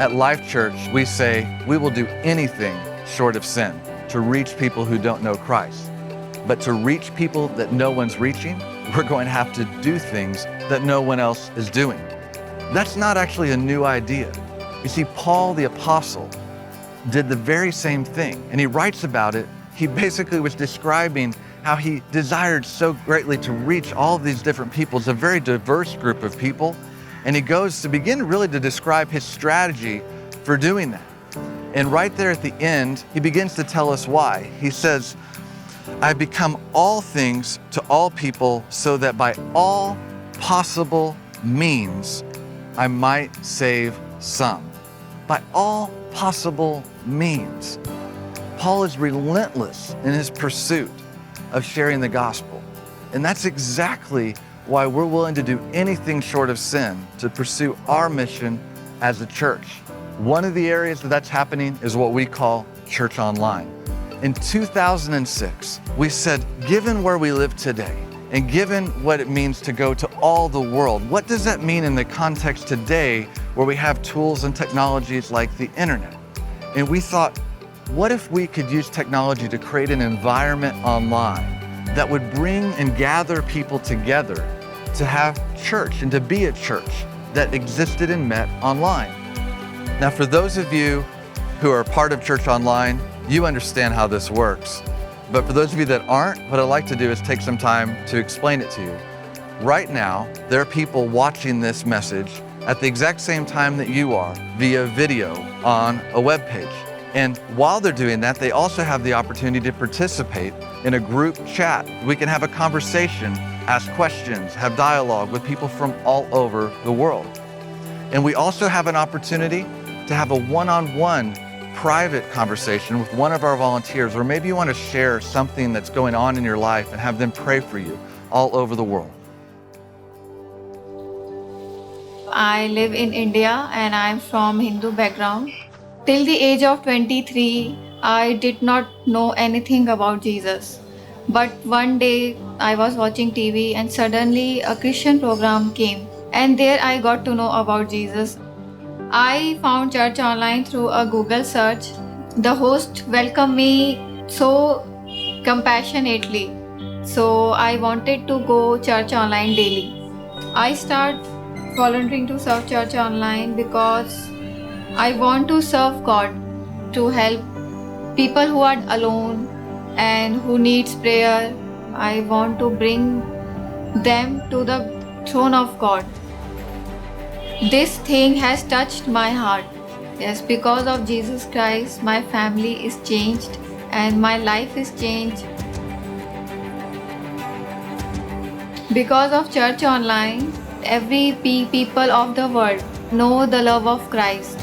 At Life.Church, we say we will do anything short of sin to reach people who don't know Christ. But to reach people that no one's reaching, we're going to have to do things that no one else is doing. That's not actually a new idea. You see, Paul the Apostle did the very same thing, and he writes about it. He basically was describing how he desired so greatly to reach all of these different people. It's a very diverse group of people, and he goes to begin really to describe his strategy for doing that. And right there at the end, he begins to tell us why. He says, I've become all things to all people so that by all possible means I might save some. By all possible means. Paul is relentless in his pursuit of sharing the gospel. And that's exactly why we're willing to do anything short of sin to pursue our mission as a church. One of the areas that's happening is what we call Church Online. In 2006, we said, given where we live today, and given what it means to go to all the world, what does that mean in the context today where we have tools and technologies like the internet? And we thought, what if we could use technology to create an environment online that would bring and gather people together to have church and to be a church that existed and met online? Now, for those of you who are part of Church Online, you understand how this works. But for those of you that aren't, what I'd like to do is take some time to explain it to you. Right now, there are people watching this message at the exact same time that you are via video on a web page. And while they're doing that, they also have the opportunity to participate in a group chat. We can have a conversation, ask questions, have dialogue with people from all over the world. And we also have an opportunity to have a one-on-one private conversation with one of our volunteers, or maybe you want to share something that's going on in your life and have them pray for you all over the world. I live in India and I'm from Hindu background. Till the age of 23, I did not know anything about Jesus. But one day I was watching TV and suddenly a Christian program came, and there I got to know about Jesus. I found Church Online through a Google search. The host welcomed me so compassionately, so I wanted to go Church Online daily. I started volunteering to serve Church Online because I want to serve God, to help people who are alone and who needs prayer. I want to bring them to the throne of God. This thing has touched my heart. Yes, because of Jesus Christ, my family is changed and my life is changed. Because of Church Online, every people of the world know the love of Christ.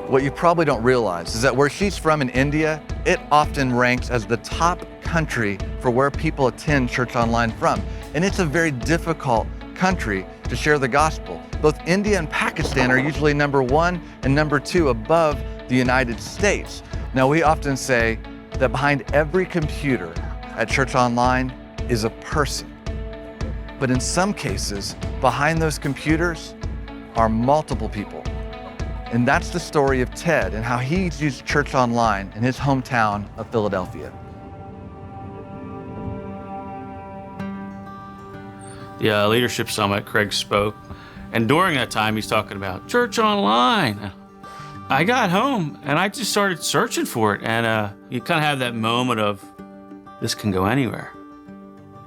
What you probably don't realize is that where she's from in India, it often ranks as the top country for where people attend Church Online from. And it's a very difficult country to share the gospel. Both India and Pakistan are usually number 1 and number 2 above the United States. Now, we often say that behind every computer at Church Online is a person. But in some cases, behind those computers are multiple people. And that's the story of Ted and how he's used Church Online in his hometown of Philadelphia. The leadership summit, Craig spoke, and during that time he's talking about Church Online. I got home and I just started searching for it, and you kind of have that moment of, this can go anywhere.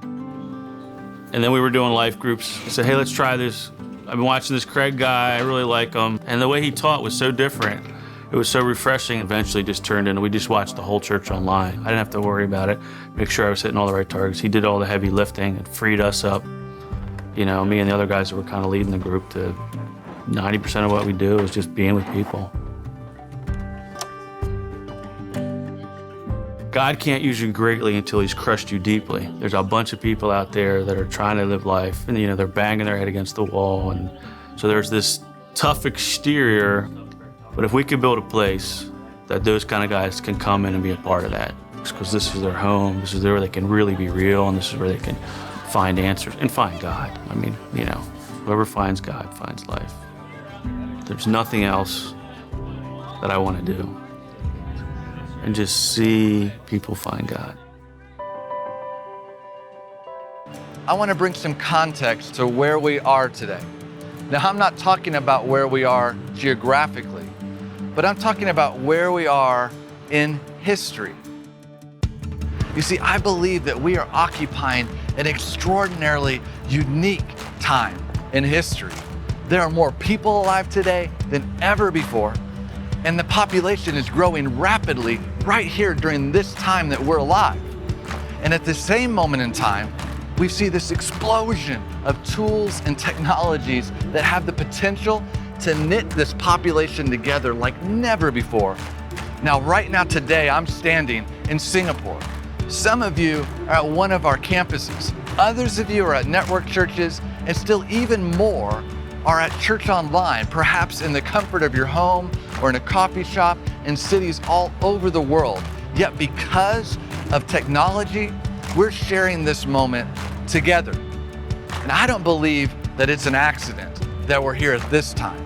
And then we were doing life groups. I said, hey, let's try this. I've been watching this Craig guy, I really like him. And the way he taught was so different. It was so refreshing. Eventually just turned into, we just watched the whole church online. I didn't have to worry about it, make sure I was hitting all the right targets. He did all the heavy lifting and freed us up. You know, me and the other guys that were kind of leading the group, to 90% of what we do is just being with people. God can't use you greatly until he's crushed you deeply. There's a bunch of people out there that are trying to live life, and you know, they're banging their head against the wall, and so there's this tough exterior. But if we could build a place that those kind of guys can come in and be a part of that, because this is their home, this is where they can really be real, and this is where they can find answers and find God. I mean, you know, Whoever finds God finds life. There's nothing else that I want to do. And just see people find God. I want to bring some context to where we are today. Now, I'm not talking about where we are geographically, but I'm talking about where we are in history. You see, I believe that we are occupying an extraordinarily unique time in history. There are more people alive today than ever before, and the population is growing rapidly right here during this time that we're alive. And at the same moment in time, we see this explosion of tools and technologies that have the potential to knit this population together like never before. Now, right now, today, I'm standing in Singapore. Some of you are at one of our campuses. Others of you are at network churches, and still even more are at church online, perhaps in the comfort of your home or in a coffee shop in cities all over the world. Yet because of technology, we're sharing this moment together. And I don't believe that it's an accident that we're here at this time.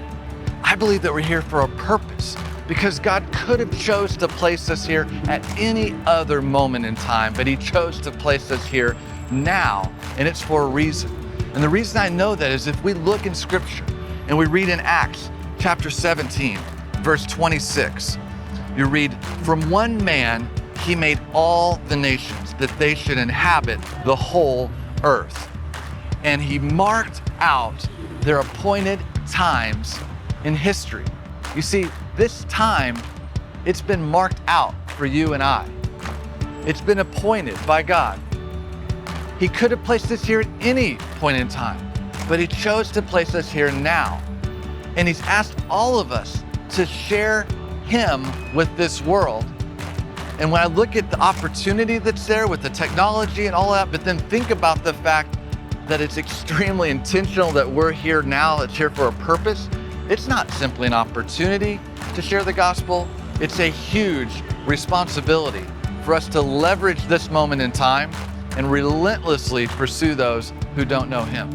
I believe that we're here for a purpose, because God could have chose to place us here at any other moment in time, but He chose to place us here now, and it's for a reason. And the reason I know that is if we look in Scripture and we read in Acts chapter 17, verse 26, you read, "From one man He made all the nations, that they should inhabit the whole earth. And He marked out their appointed times in history." You see, this time, it's been marked out for you and I. It's been appointed by God. He could have placed us here at any point in time, but He chose to place us here now. And He's asked all of us to share Him with this world. And when I look at the opportunity that's there with the technology and all that, but then think about the fact that it's extremely intentional that we're here now, it's here for a purpose. It's not simply an opportunity to share the gospel. It's a huge responsibility for us to leverage this moment in time and relentlessly pursue those who don't know Him.